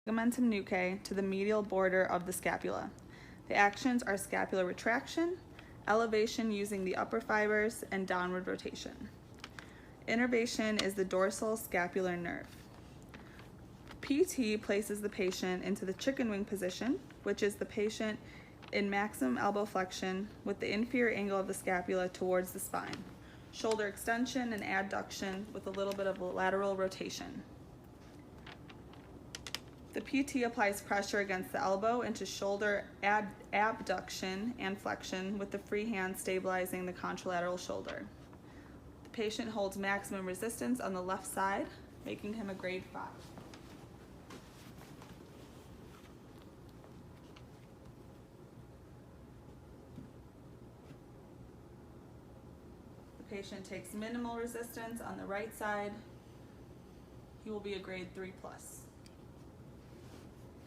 ligamentum nuchae to the medial border of the scapula. The actions are scapular retraction, elevation using the upper fibers, and downward rotation. Innervation is the dorsal scapular nerve. PT places the patient into the chicken wing position, which is the patient in maximum elbow flexion with the inferior angle of the scapula towards the spine. Shoulder extension and adduction with a little bit of lateral rotation. The PT applies pressure against the elbow into shoulder abduction and flexion with the free hand stabilizing the contralateral shoulder. The patient holds maximum resistance on the left side, making him a grade 5. The patient takes minimal resistance on the right side. He will be a grade 3+.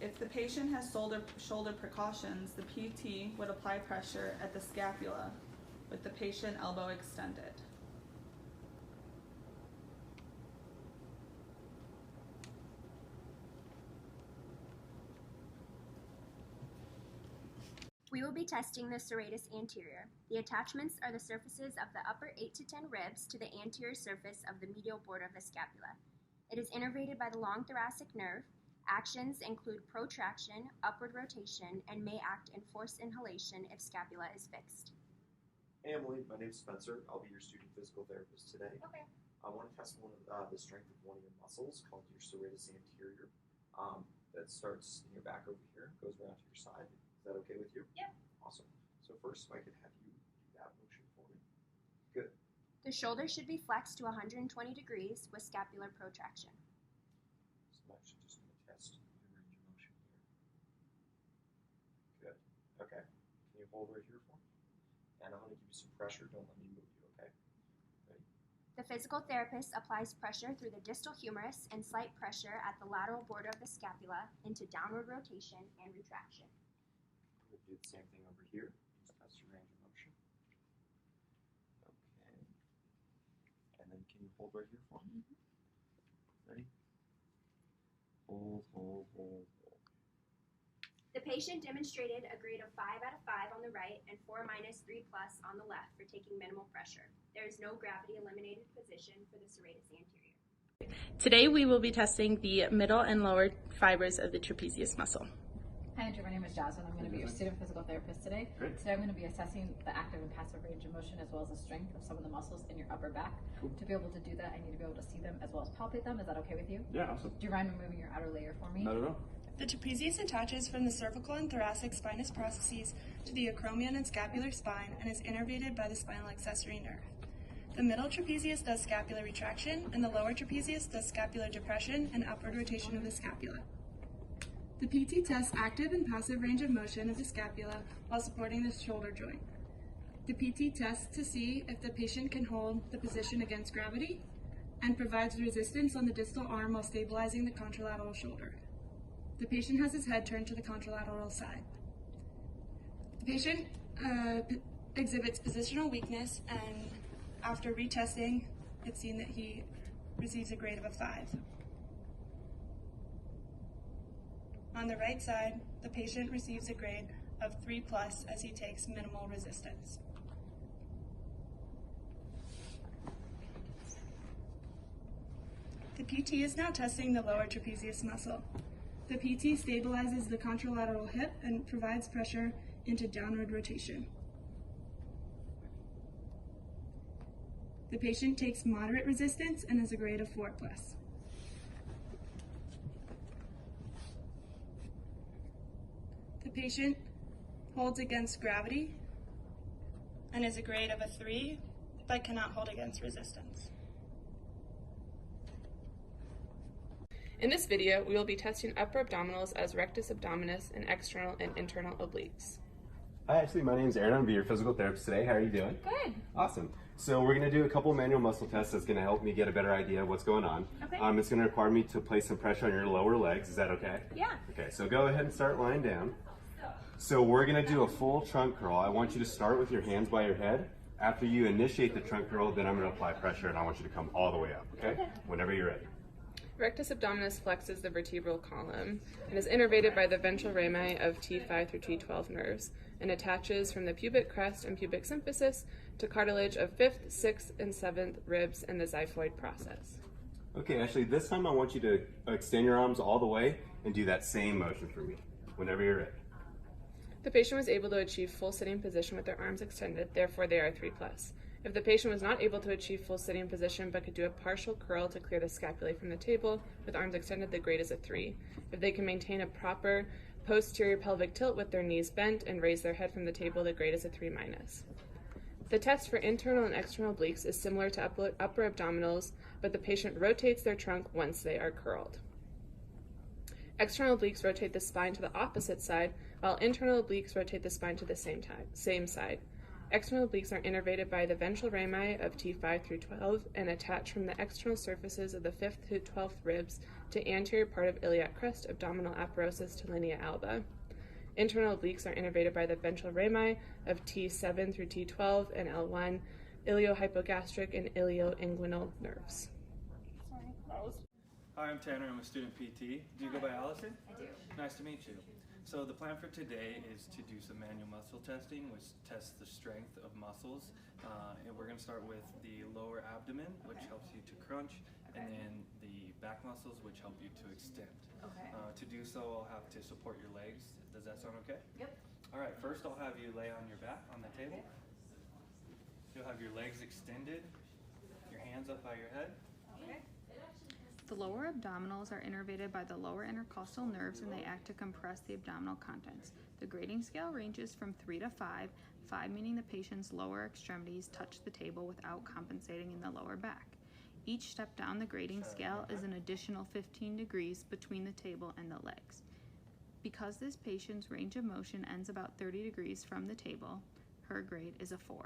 If the patient has shoulder precautions, the PT would apply pressure at the scapula with the patient elbow extended. We will be testing the serratus anterior. The attachments are the surfaces of the upper 8 to 10 ribs to the anterior surface of the medial border of the scapula. It is innervated by the long thoracic nerve. Actions include protraction, upward rotation, and may act in forced inhalation if scapula is fixed. Hey Emily, my name is Spencer. I'll be your student physical therapist today. Okay. I want to test the strength of one of your muscles called your serratus anterior. That starts in your back over here, goes around to your side. Is that okay with you? Yeah. Awesome. So first, if I could have you do that motion for me. Good. The shoulder should be flexed to 120 degrees with scapular protraction. So I'm actually just going to test your range of motion here. Good. Okay. Can you hold right here for me? And I'm going to give you some pressure. Don't let me move you, okay? Ready? The physical therapist applies pressure through the distal humerus and slight pressure at the lateral border of the scapula into downward rotation and retraction. We'll do the same thing over here. Just test your range of motion. Okay. And then can you hold right here for me? Ready? Hold, hold, hold, hold. The patient demonstrated a grade of 5 out of 5 on the right and 4- 3+ on the left for taking minimal pressure. There is no gravity eliminated position for the serratus anterior. Today we will be testing the middle and lower fibers of the trapezius muscle. Hi Andrew, my name is Jasmine. I'm going to be your student physical therapist today. Great. Today I'm going to be assessing the active and passive range of motion as well as the strength of some of the muscles in your upper back. Cool. To be able to do that, I need to be able to see them as well as palpate them. Is that okay with you? Yeah, awesome. Do you mind removing your outer layer for me? Not at all. The trapezius attaches from the cervical and thoracic spinous processes to the acromion and scapular spine and is innervated by the spinal accessory nerve. The middle trapezius does scapular retraction, and the lower trapezius does scapular depression and upward rotation of the scapula. The PT tests active and passive range of motion of the scapula while supporting the shoulder joint. The PT tests to see if the patient can hold the position against gravity and provides resistance on the distal arm while stabilizing the contralateral shoulder. The patient has his head turned to the contralateral side. The patient exhibits positional weakness, and after retesting, it's seen that he receives a grade of a 5. On the right side, the patient receives a grade of 3+ as he takes minimal resistance. The PT is now testing the lower trapezius muscle. The PT stabilizes the contralateral hip and provides pressure into downward rotation. The patient takes moderate resistance and is a grade of 4+. The patient holds against gravity and is a grade of a 3, but cannot hold against resistance. In this video, we will be testing upper abdominals as rectus abdominis and external and internal obliques. Hi, Ashley. My name is Aaron. I'm going to be your physical therapist today. How are you doing? Good. Awesome. So we're going to do a couple manual muscle tests that's going to help me get a better idea of what's going on. Okay. It's going to require me to place some pressure on your lower legs. Is that okay? Yeah. Okay, so go ahead and start lying down. So we're going to do a full trunk curl. I want you to start with your hands by your head. After you initiate the trunk curl, then I'm going to apply pressure, and I want you to come all the way up, okay? Whenever you're ready. Rectus abdominis flexes the vertebral column and is innervated by the ventral rami of T5 through T12 nerves and attaches from the pubic crest and pubic symphysis to cartilage of 5th, 6th, and 7th ribs in the xiphoid process. Okay, Ashley, this time I want you to extend your arms all the way and do that same motion for me, whenever you're ready. The patient was able to achieve full sitting position with their arms extended, therefore they are 3+. If the patient was not able to achieve full sitting position but could do a partial curl to clear the scapulae from the table with arms extended, the grade is a 3. If they can maintain a proper posterior pelvic tilt with their knees bent and raise their head from the table, the grade is a 3-. The test for internal and external obliques is similar to upper abdominals, but the patient rotates their trunk once they are curled. External obliques rotate the spine to the opposite side, while internal obliques rotate the spine to the same side. External obliques are innervated by the ventral rami of T5 through 12 and attach from the external surfaces of the 5th to 12th ribs to anterior part of iliac crest, abdominal apparosis to linea alba. Internal obliques are innervated by the ventral rami of T7 through T12 and L1, iliohypogastric and ilioinguinal nerves. Hi, I'm Tanner. I'm a student PT. Do you go by Allison? I do. Nice to meet you. So the plan for today is to do some manual muscle testing, which tests the strength of muscles. And we're going to start with the lower abdomen, which helps you to crunch, and then the back muscles, which help you to extend. Okay. To do so, I'll have to support your legs. Does that sound okay? Yep. All right, first I'll have you lay on your back on the table. You'll have your legs extended, your hands up by your head. Okay. The lower abdominals are innervated by the lower intercostal nerves and they act to compress the abdominal contents. The grading scale ranges from 3 to 5, 5 meaning the patient's lower extremities touch the table without compensating in the lower back. Each step down the grading scale is an additional 15 degrees between the table and the legs. Because this patient's range of motion ends about 30 degrees from the table, her grade is a 4. All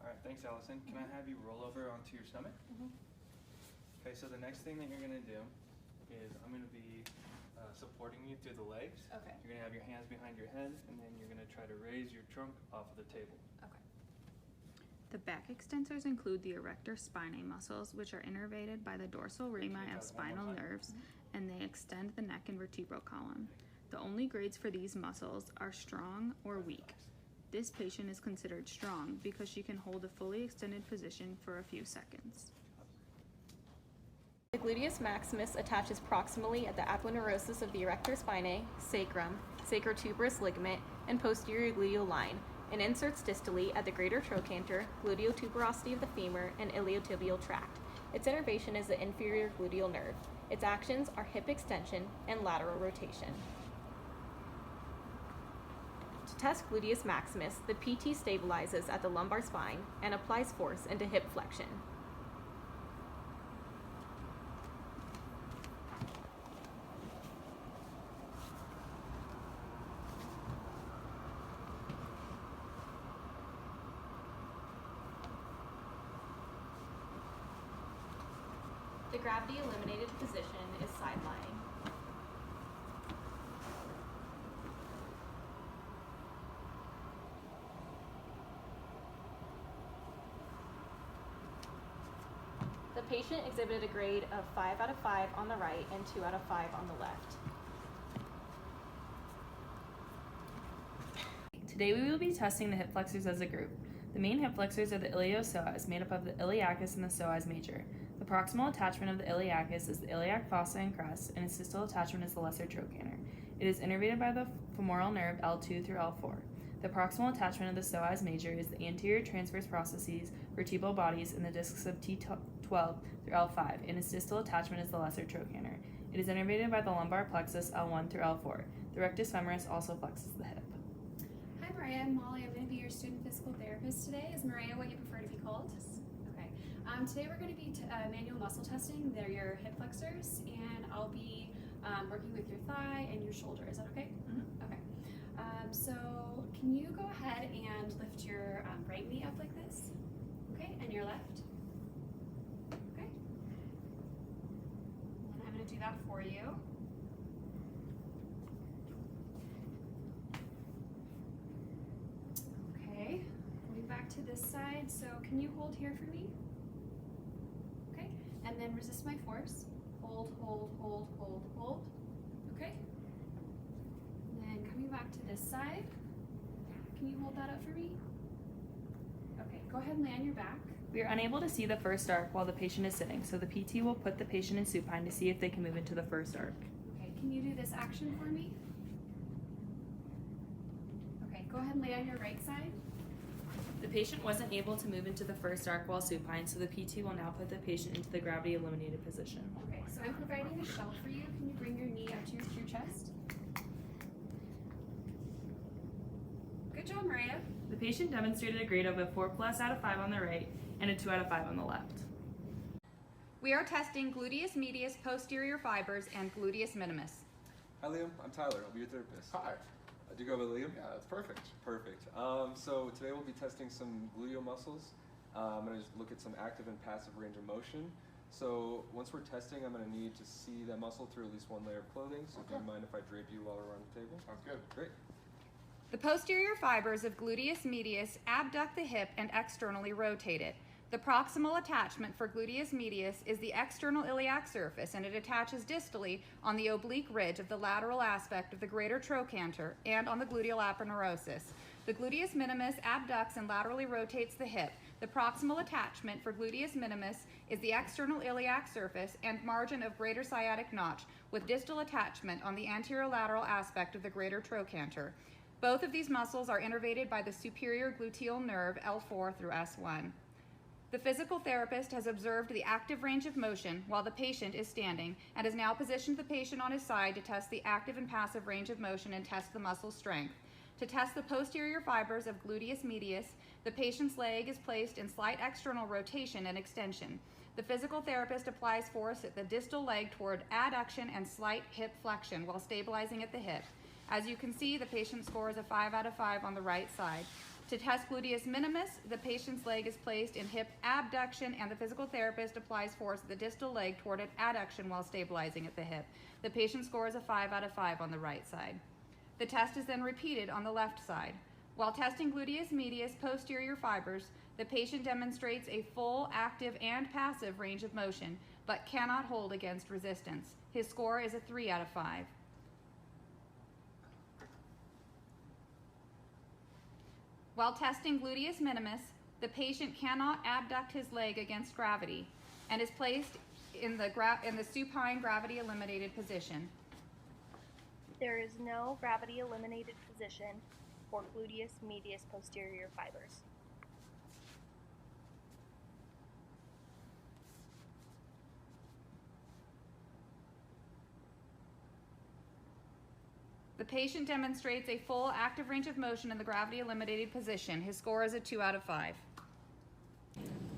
right, thanks, Allison. Can I have you roll over onto your stomach? Okay, so the next thing that you're going to do is I'm going to be supporting you through the legs. Okay. You're going to have your hands behind your head, and then you're going to try to raise your trunk off of the table. Okay. The back extensors include the erector spinae muscles, which are innervated by the dorsal rami of spinal nerves, and they extend the neck and vertebral column. The only grades for these muscles are strong or weak. This patient is considered strong because she can hold a fully extended position for a few seconds. The gluteus maximus attaches proximally at the aponeurosis of the erector spinae, sacrum, sacrotuberous ligament, and posterior gluteal line, and inserts distally at the greater trochanter, gluteotuberosity of the femur, and iliotibial tract. Its innervation is the inferior gluteal nerve. Its actions are hip extension and lateral rotation. To test gluteus maximus, the PT stabilizes at the lumbar spine and applies force into hip flexion. The gravity eliminated position is side lying. The patient exhibited a grade of 5 out of 5 on the right and 2 out of 5 on the left. Today we will be testing the hip flexors as a group. The main hip flexors are the iliopsoas, made up of the iliacus and the psoas major. The proximal attachment of the iliacus is the iliac fossa and crest, and its distal attachment is the lesser trochanter. It is innervated by the femoral nerve L2 through L4. The proximal attachment of the psoas major is the anterior transverse processes, vertebral bodies, and the discs of T12 through L5, and its distal attachment is the lesser trochanter. It is innervated by the lumbar plexus L1 through L4. The rectus femoris also flexes the hip. Hi Mariah, I'm Molly. I'm going to be your student physical therapist today. Is Mariah what you prefer to be called? Okay. Today we're going to be manual muscle testing. They're your hip flexors, and I'll be working with your thigh and your shoulder. Is that okay? Mm-hmm. Okay. So can you go ahead and lift your right knee up like this? Okay, and your left? Okay. And I'm going to do that for you. Okay, moving back to this side. So can you hold here for me? Okay, and then resist my force. hold, hold, hold, hold, hold. Okay. And then coming back to this side. Can you hold that up for me? Okay, go ahead and lay on your back. We are unable to see the first arc while the patient is sitting, so the PT will put the patient in supine to see if they can move into the first arc. Okay, can you do this action for me? Okay, go ahead and lay on your right side. The patient wasn't able to move into the first arc while supine, so the PT will now put the patient into the gravity eliminated position. Okay, so I'm providing a shelf for you. Can you bring your knee up to your chest? Good job, Maria. The patient demonstrated a grade of a 4+ out of 5 on the right and a 2 out of 5 on the left. We are testing gluteus medius posterior fibers and gluteus minimus. Hi Liam, I'm Tyler. I'll be your therapist. Hi. Do you go by Liam? Yeah, that's perfect. Perfect. So today we'll be testing some gluteal muscles. I'm going to look at some active and passive range of motion. So once we're testing, I'm going to need to see that muscle through at least one layer of clothing. So do you mind if I drape you while we're on the table? Sounds good. Great. The posterior fibers of gluteus medius abduct the hip and externally rotate it. The proximal attachment for gluteus medius is the external iliac surface, and it attaches distally on the oblique ridge of the lateral aspect of the greater trochanter and on the gluteal aponeurosis. The gluteus minimus abducts and laterally rotates the hip. The proximal attachment for gluteus minimus is the external iliac surface and margin of greater sciatic notch, with distal attachment on the anterolateral aspect of the greater trochanter. Both of these muscles are innervated by the superior gluteal nerve L4 through S1. The physical therapist has observed the active range of motion while the patient is standing and has now positioned the patient on his side to test the active and passive range of motion and test the muscle strength. To test the posterior fibers of gluteus medius, the patient's leg is placed in slight external rotation and extension. The physical therapist applies force at the distal leg toward adduction and slight hip flexion while stabilizing at the hip. As you can see, the patient scores a 5 out of 5 on the right side. To test gluteus minimus, the patient's leg is placed in hip abduction and the physical therapist applies force at the distal leg toward an adduction while stabilizing at the hip. The patient scores a 5 out of 5 on the right side. The test is then repeated on the left side. While testing gluteus medius posterior fibers, the patient demonstrates a full active and passive range of motion, but cannot hold against resistance. His score is a 3 out of 5. While testing gluteus minimus, the patient cannot abduct his leg against gravity and is placed in the supine gravity eliminated position. There is no gravity eliminated position for gluteus medius posterior fibers. The patient demonstrates a full active range of motion in the gravity eliminated position. His score is a 2 out of 5.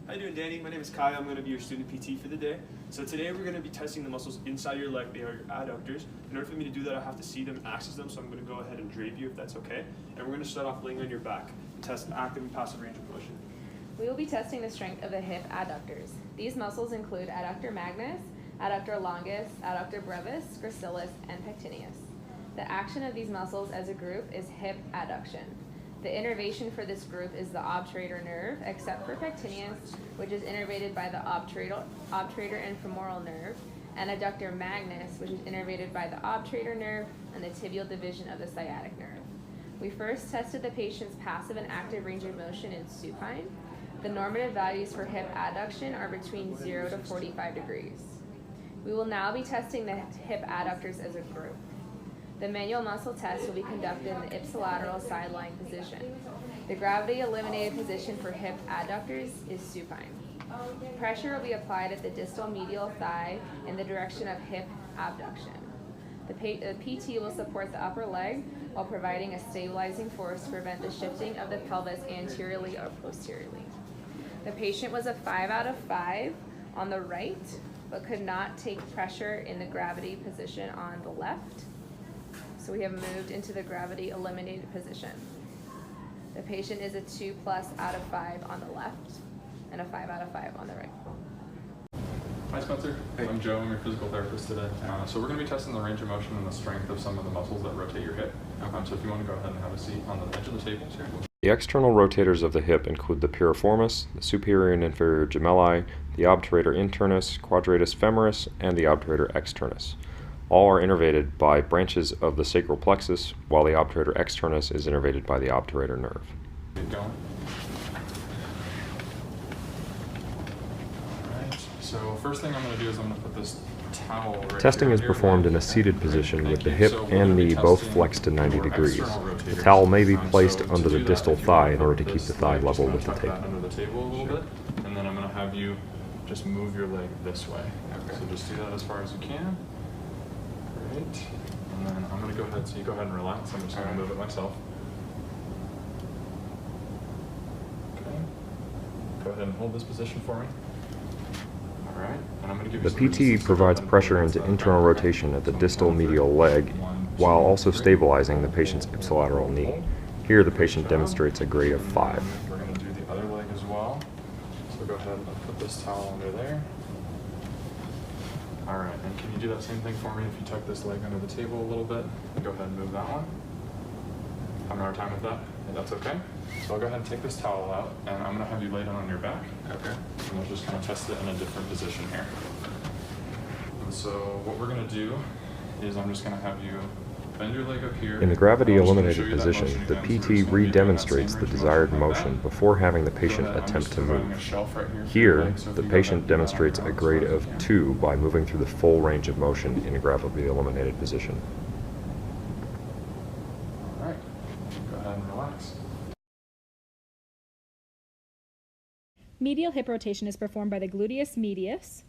How you doing, Danny? My name is Kyle. I'm going to be your student PT for the day. So today we're going to be testing the muscles inside your leg. They are your adductors. In order for me to do that, I have to see them, access them, so I'm going to go ahead and drape you if that's okay. And we're going to start off laying on your back and test active and passive range of motion. We will be testing the strength of the hip adductors. These muscles include adductor magnus, adductor longus, adductor brevis, gracilis, and pectineus. The action of these muscles as a group is hip adduction. The innervation for this group is the obturator nerve, except for pectineus, which is innervated by the obturator and femoral nerve, and adductor magnus, which is innervated by the obturator nerve and the tibial division of the sciatic nerve. We first tested the patient's passive and active range of motion in supine. The normative values for hip adduction are between 0 to 45 degrees. We will now be testing the hip adductors as a group. The manual muscle test will be conducted in the ipsilateral sideline position. The gravity eliminated position for hip adductors is supine. Pressure will be applied at the distal medial thigh in the direction of hip abduction. The PT will support the upper leg while providing a stabilizing force to prevent the shifting of the pelvis anteriorly or posteriorly. The patient was a 5 out of 5 on the right, but could not take pressure in the gravity position on the left. So we have moved into the gravity eliminated position. The patient is a 2+ out of 5 on the left and a 5 out of 5 on the right. Hi Spencer, I'm Joe, I'm your physical therapist today. So we're going to be testing the range of motion and the strength of some of the muscles that rotate your hip. So if you want to go ahead and have a seat on the edge of the table here. The external rotators of the hip include the piriformis, the superior and inferior gemelli, the obturator internus, quadratus femoris, and the obturator externus. All are innervated by branches of the sacral plexus, while the obturator externus is innervated by the obturator nerve. Keep going. Alright, so first thing I'm going to do is I'm going to put this towel right Testing here is on your performed leg. in a seated position with the you. hip So we're and gonna be knee both testing flexed to 90 your degrees. external The rotators. towel may be placed So to under the do that, distal if you thigh wanna in order to put keep the this thigh leg, level just with the kinda tuck table. that under the table a little bit, and then I'm going to have you just move your leg this way. So just do that as far as you can. Great. And then I'm going to go ahead, so you go ahead and relax. I'm just going to move it myself. Okay. Go ahead and hold this position for me. All right. And I'm going to give you The some resistance PT to go provides ahead and pressure pull into it inside. internal rotation at the distal medial leg while also stabilizing the patient's ipsilateral knee. Here the patient demonstrates a grade of 5. We're going to do the other leg as well. So go ahead and put this towel under there. All right, and can you do that same thing for me if you tuck this leg under the table a little bit? Go ahead and move that one. Having a hard time with that? Yeah, that's okay. So I'll go ahead and take this towel out, and I'm going to have you lay down on your back. Okay. And we'll just kind of test it in a different position here. And so what we're going to do is I'm just going to have you bend your leg up here. In the gravity I'm just gonna eliminated show you that position, motion the again. So we're PT just gonna be doing that re-demonstrates same the range of desired like motion that. before having the Go patient ahead, I'm attempt just to move. providing a shelf right here for your Here, leg, so if the you go ahead patient and do that on demonstrates your a own as grade far as of you can. 2 by moving through the full range of motion in a gravity eliminated position. All right. Go ahead and relax. Medial hip rotation is performed by the gluteus medius,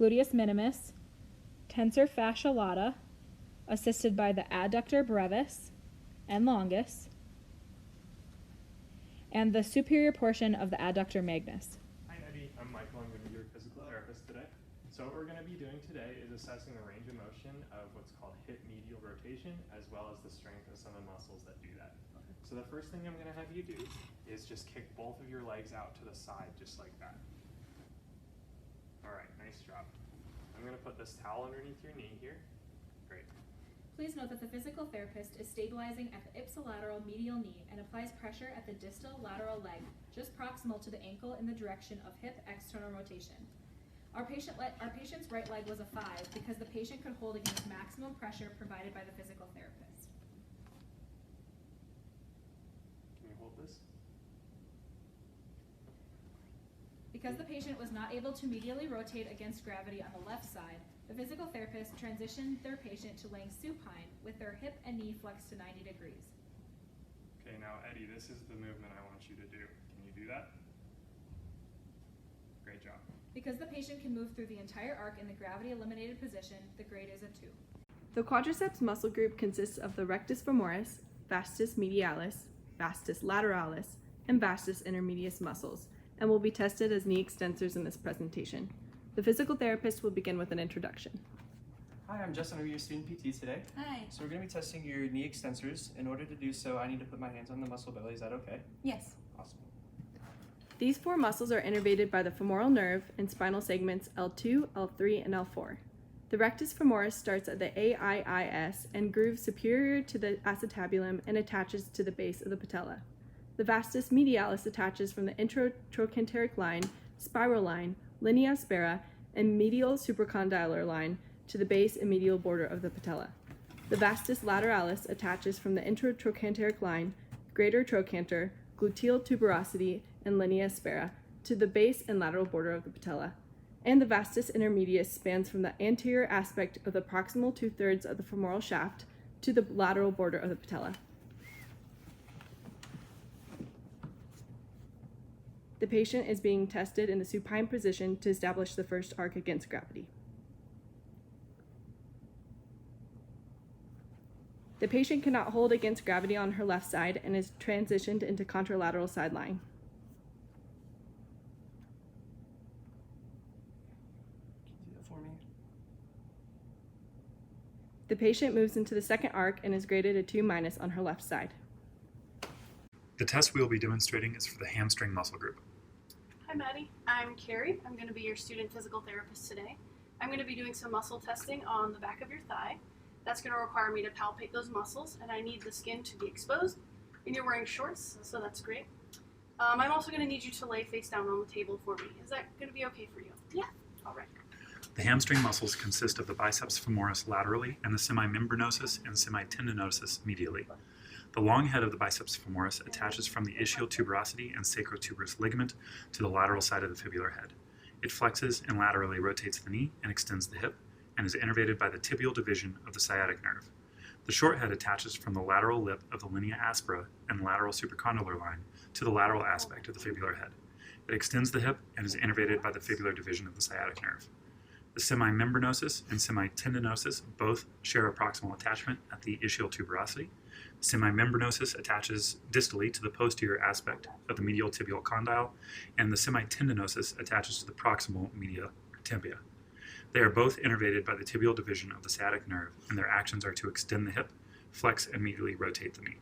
gluteus minimus, tensor fascia lata, assisted by the adductor brevis and longus, and the superior portion of the adductor magnus. Hi Eddie, I'm Michael. I'm going to be your physical therapist today. So what we're going to be doing today is assessing the range of motion of what's called hip medial rotation, as well as the strength of some of the muscles that do that. So the first thing I'm going to have you do is just kick both of your legs out to the side, just like that. All right, nice job. I'm going to put this towel underneath your knee here. Great. Please note that the physical therapist is stabilizing at the ipsilateral medial knee and applies pressure at the distal lateral leg, just proximal to the ankle in the direction of hip external rotation. Our patient's right leg was a 5 because the patient could hold against maximum pressure provided by the physical therapist. Can you hold this? Because the patient was not able to medially rotate against gravity on the left side, the physical therapist transitioned their patient to laying supine with their hip and knee flexed to 90 degrees. Okay, now Eddie, this is the movement I want you to do. Can you do that? Great job. Because the patient can move through the entire arc in the gravity eliminated position, the grade is a 2. The quadriceps muscle group consists of the rectus femoris, vastus medialis, vastus lateralis, and vastus intermedius muscles, and will be tested as knee extensors in this presentation. The physical therapist will begin with an introduction. Hi, I'm Justin. I'm your student PT today. Hi. So we're going to be testing your knee extensors. In order to do so, I need to put my hands on the muscle belly. Is that okay? Yes. Awesome. These 4 muscles are innervated by the femoral nerve and spinal segments L2, L3, and L4. The rectus femoris starts at the AIIS and grooves superior to the acetabulum and attaches to the base of the patella. The vastus medialis attaches from the intratrochanteric line, spiral line, linea aspera, and medial supracondylar line to the base and medial border of the patella. The vastus lateralis attaches from the intratrochanteric line, greater trochanter, gluteal tuberosity, and linea aspera to the base and lateral border of the patella. And the vastus intermedius spans from the anterior aspect of the proximal 2/3 of the femoral shaft to the lateral border of the patella. The patient is being tested in the supine position to establish the first arc against gravity. The patient cannot hold against gravity on her left side and is transitioned into contralateral sideline. Can you do that for me? The patient moves into the second arc and is graded a 2- on her left side. The test we will be demonstrating is for the hamstring muscle group. Hi Maddie, I'm Carrie. I'm going to be your student physical therapist today. I'm going to be doing some muscle testing on the back of your thigh. That's going to require me to palpate those muscles, and I need the skin to be exposed. And you're wearing shorts, so that's great. I'm also going to need you to lay face down on the table for me. Is that going to be okay for you? Yeah. All right. The hamstring muscles consist of the biceps femoris laterally and the semimembranosus and semitendinosus medially. The long head of the biceps femoris attaches from the ischial tuberosity and sacrotuberous ligament to the lateral side of the fibular head. It flexes and laterally rotates the knee and extends the hip and is innervated by the tibial division of the sciatic nerve. The short head attaches from the lateral lip of the linea aspera and lateral supracondylar line to the lateral aspect of the fibular head. It extends the hip and is innervated by the fibular division of the sciatic nerve. The semimembranosus and semitendinosus both share a proximal attachment at the ischial tuberosity. Semimembranosus attaches distally to the posterior aspect of the medial tibial condyle, and the semitendinosus attaches to the proximal medial tibia. They are both innervated by the tibial division of the sciatic nerve, and their actions are to extend the hip, flex, and medially rotate the knee.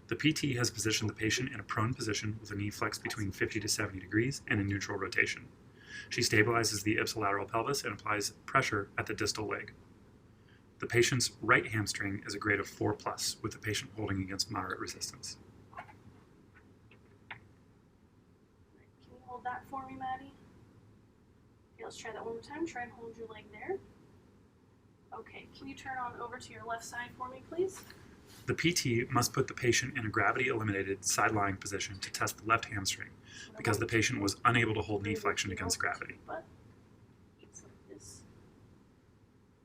The PT has positioned the patient in a prone position with the knee flexed between 50 to 70 degrees and in neutral rotation. She stabilizes the ipsilateral pelvis and applies pressure at the distal leg. The patient's right hamstring is a grade of 4+, with the patient holding against moderate resistance. Can you hold that for me, Maddie? Okay, let's try that one more time. Try and hold your leg there. Okay, can you turn on over to your left side for me, please? The PT must put the patient in a gravity-eliminated side-lying position to test the left hamstring because the patient was unable to hold knee flexion against gravity. It's like this.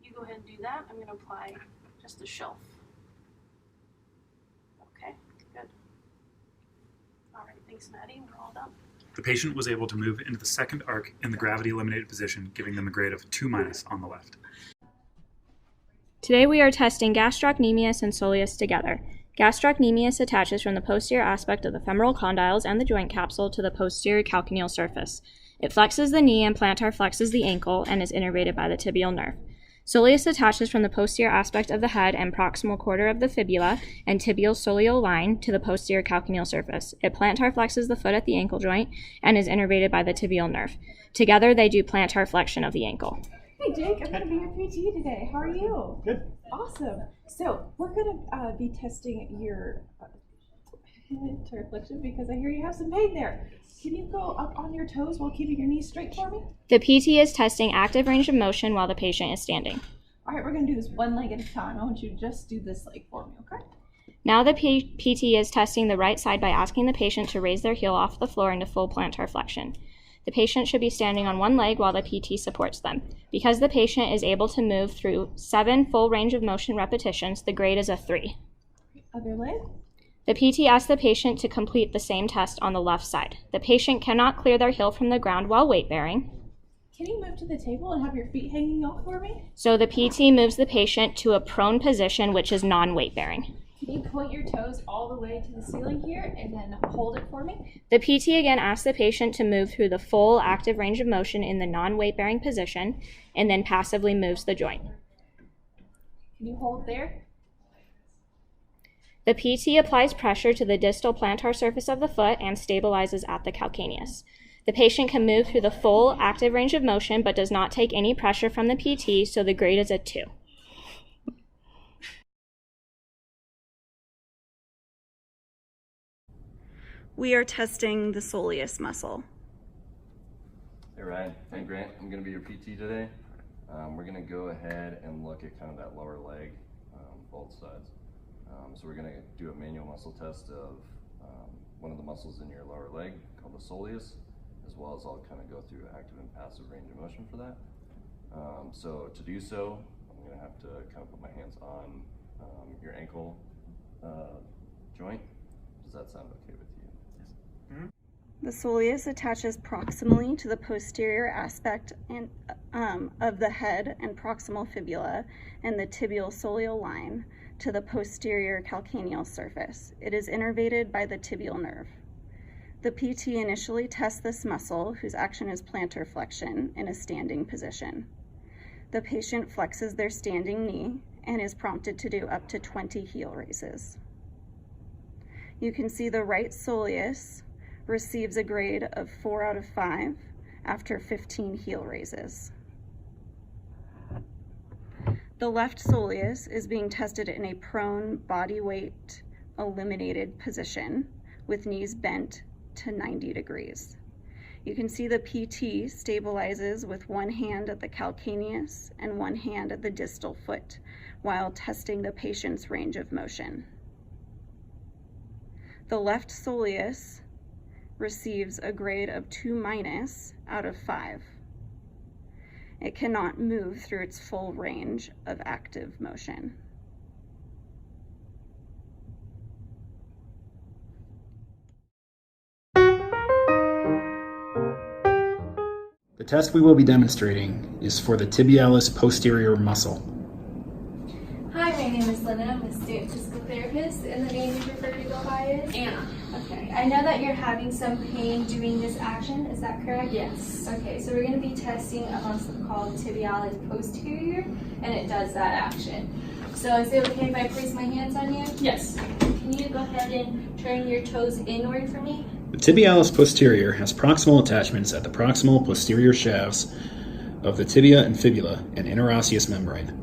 You go ahead and do that. I'm going to apply just a shelf. Okay, good. All right, thanks, Maddie. We're all done. The patient was able to move into the second arc in the gravity-eliminated position, giving them a grade of 2- on the left. Today we are testing gastrocnemius and soleus together. Gastrocnemius attaches from the posterior aspect of the femoral condyles and the joint capsule to the posterior calcaneal surface. It flexes the knee and plantar flexes the ankle and is innervated by the tibial nerve. Soleus attaches from the posterior aspect of the head and proximal quarter of the fibula and tibial soleal line to the posterior calcaneal surface. It plantar flexes the foot at the ankle joint and is innervated by the tibial nerve. Together they do plantar flexion of the ankle. Hey Jake, I'm going to be your PT today. How are you? Good. Awesome. So we're going to be testing your plantar flexion because I hear you have some pain there. Can you go up on your toes while keeping your knees straight for me? The PT is testing active range of motion while the patient is standing. All right, we're going to do this one leg at a time. I want you to just do this leg for me, okay? Now the PT is testing the right side by asking the patient to raise their heel off the floor into full plantar flexion. The patient should be standing on one leg while the PT supports them. Because the patient is able to move through 7 full range of motion repetitions, the grade is a 3. Other leg. The PT asks the patient to complete the same test on the left side. The patient cannot clear their heel from the ground while weight bearing. Can you move to the table and have your feet hanging off for me? So the PT moves the patient to a prone position, which is non-weight bearing. Can you point your toes all the way to the ceiling here and then hold it for me? The PT again asks the patient to move through the full active range of motion in the non-weight bearing position and then passively moves the joint. Can you hold there? The PT applies pressure to the distal plantar surface of the foot and stabilizes at the calcaneus. The patient can move through the full active range of motion but does not take any pressure from the PT, so the grade is a 2. We are testing the soleus muscle. Hey Ryan, hey Grant, I'm going to be your PT today. We're going to go ahead and look at kind of that lower leg, both sides. So we're going to do a manual muscle test of one of the muscles in your lower leg called the soleus, as well as I'll kind of go through active and passive range of motion for that. So to do so, I'm going to have to kind of put my hands on your ankle joint. Does that sound okay with you? Yes. The soleus attaches proximally to the posterior aspect of the head and proximal fibula and the tibial soleal line to the posterior calcaneal surface. It is innervated by the tibial nerve. The PT initially tests this muscle, whose action is plantar flexion, in a standing position. The patient flexes their standing knee and is prompted to do up to 20 heel raises. You can see the right soleus receives a grade of 4 out of 5 after 15 heel raises. The left soleus is being tested in a prone body weight eliminated position with knees bent to 90 degrees. You can see the PT stabilizes with one hand at the calcaneus and one hand at the distal foot while testing the patient's range of motion. The left soleus receives a grade of 2- out of 5. It cannot move through its full range of active motion. The test we will be demonstrating is for the tibialis posterior muscle. Hi, my name is Lynn. I'm a student physical therapist, and the name you prefer to go by is? Anna. Okay. I know that you're having some pain doing this action. Is that correct? Yes. Okay, so we're going to be testing a muscle called tibialis posterior, and it does that action. So is it okay if I place my hands on you? Yes. Can you go ahead and turn your toes inward for me? The tibialis posterior has proximal attachments at the proximal posterior shafts of the tibia and fibula and interosseous membrane.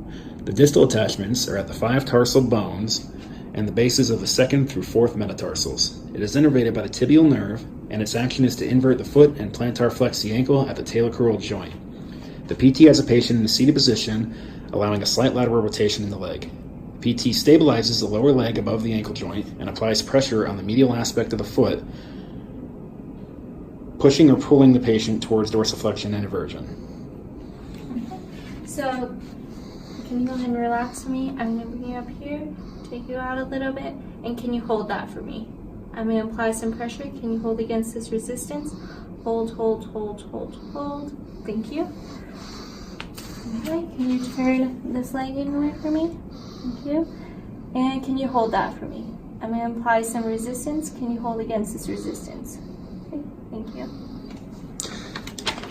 The distal attachments are at the 5 tarsal bones and the bases of the 2nd through 4th metatarsals. It is innervated by the tibial nerve, and its action is to invert the foot and plantar flex the ankle at the talocrural joint. The PT has a patient in a seated position, allowing a slight lateral rotation in the leg. PT stabilizes the lower leg above the ankle joint and applies pressure on the medial aspect of the foot, pushing or pulling the patient towards dorsiflexion and inversion. So, can you go ahead and relax for me? I'm going to bring you up here, take you out a little bit, and can you hold that for me? I'm going to apply some pressure. Can you hold against this resistance? Hold, hold, hold, hold, hold. Thank you. Okay, can you turn this leg inward for me? Thank you. And can you hold that for me? I'm going to apply some resistance. Can you hold against this resistance? Okay, thank you.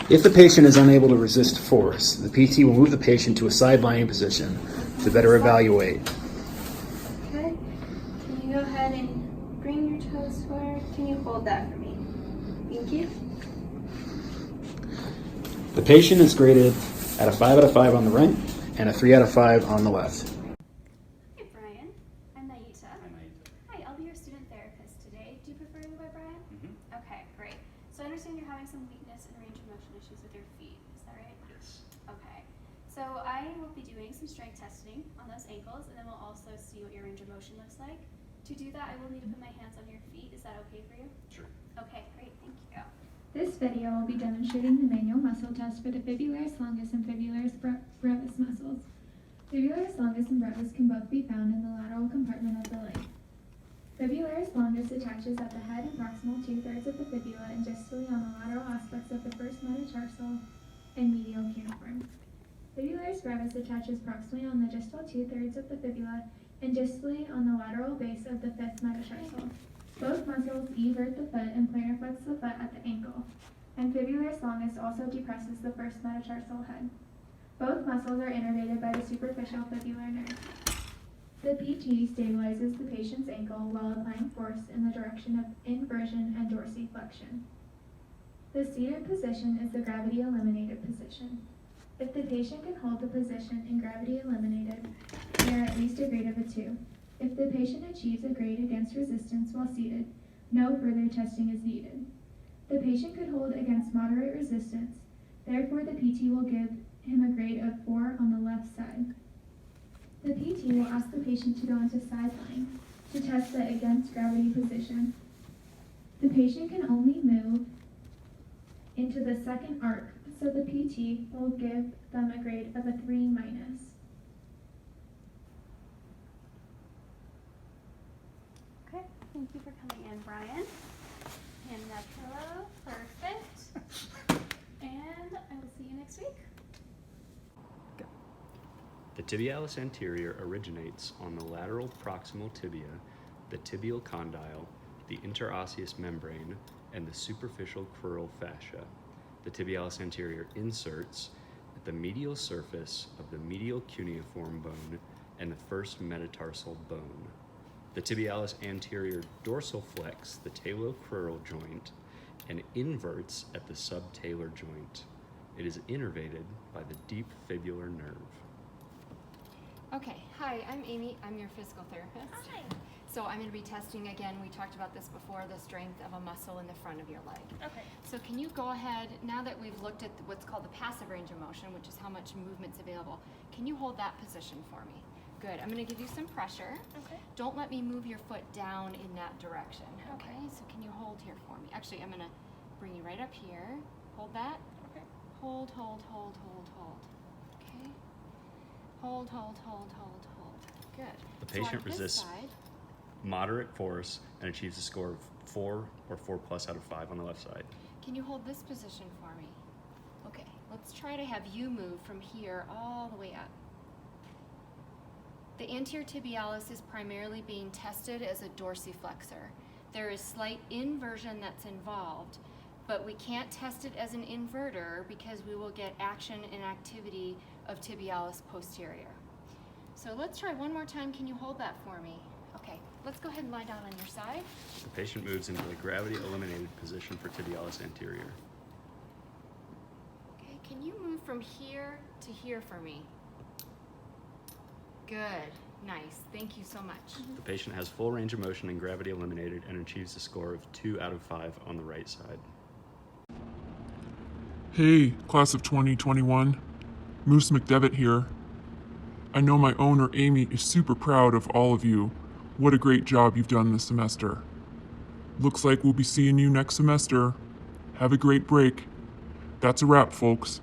If the patient is unable to resist force, the PT will move the patient to a side lying position to better evaluate. Okay, can you go ahead and bring your toes forward? Can you hold that for me? Thank you. The patient is graded at a 5 out of 5 on the right and a 3 out of 5 on the left. Hey Brian, I'm Naita. Hi, I'll be your student therapist today. Do you prefer to go by Brian? Okay, great. So I understand you're having some weakness and range of motion issues with your feet. Is that right? Yes. Okay. So I will be doing some strength testing on those ankles, and then we'll also see what your range of motion looks like. To do that, I will need to put my hands on your feet. Is that okay for you? Sure. Okay, great. Thank you. This video will be demonstrating the manual muscle test for the fibularis longus and fibularis brevis muscles. Fibularis longus and brevis can both be found in the lateral compartment of the leg. Fibularis longus attaches at the head and proximal 2/3 of the fibula and distally on the lateral aspects of the first metatarsal and medial cuneiform. Fibularis brevis attaches proximally on the distal 2/3 of the fibula and distally on the lateral base of the 5th metatarsal. Both muscles evert the foot and plantar flex the foot at the ankle, and fibularis longus also depresses the first metatarsal head. Both muscles are innervated by the superficial fibular nerve. The PT stabilizes the patient's ankle while applying force in the direction of inversion and dorsiflexion. The seated position is the gravity eliminated position. If the patient can hold the position in gravity eliminated, they are at least a grade of a 2. If the patient achieves a grade against resistance while seated, no further testing is needed. The patient could hold against moderate resistance, therefore the PT will give him a grade of 4 on the left side. The PT will ask the patient to go into side lying to test the against gravity position. The patient can only move into the second arc, so the PT will give them a grade of a 3-. Okay, thank you for coming in, Brian. Hand that pillow. Perfect. And I will see you next week. The tibialis anterior originates on the lateral proximal tibia, the tibial condyle, the interosseous membrane, and the superficial crural fascia. The tibialis anterior inserts at the medial surface of the medial cuneiform bone and the first metatarsal bone. The tibialis anterior dorsiflex the talocrural joint and inverts at the subtalar joint. It is innervated by the deep fibular nerve. Okay, hi, I'm Amy. I'm your physical therapist. Hi. So I'm going to be testing again, we talked about this before, the strength of a muscle in the front of your leg. Okay. So can you go ahead, now that we've looked at what's called the passive range of motion, which is how much movement's available, can you hold that position for me? Good. I'm going to give you some pressure. Okay. Don't let me move your foot down in that direction. Okay. Okay, so can you hold here for me? Actually, I'm going to bring you right up here. Hold that. Okay. Hold, hold, hold, hold, hold. Okay. Hold, hold, hold, hold, hold. Good. The So on patient this resists side, moderate force and achieves a score of 4 or 4 plus out of 5 on the left side. can you hold this position for me? Okay, let's try to have you move from here all the way up. The anterior tibialis is primarily being tested as a dorsiflexor. There is slight inversion that's involved, but we can't test it as an inverter because we will get action and activity of tibialis posterior. So let's try one more time. Can you hold that for me? Okay, let's go ahead and lie down on your side. The patient moves into the gravity eliminated position for tibialis anterior. Okay, can you move from here to here for me? Good, nice, thank you so much. The patient has full range of motion and gravity eliminated and achieves a score of 2 out of 5 on the right side. Hey, class of 2021, Moose McDevitt here. I know my owner Amy is super proud of all of you. What a great job you've done this semester. Looks like we'll be seeing you next semester. Have a great break. That's a wrap, folks.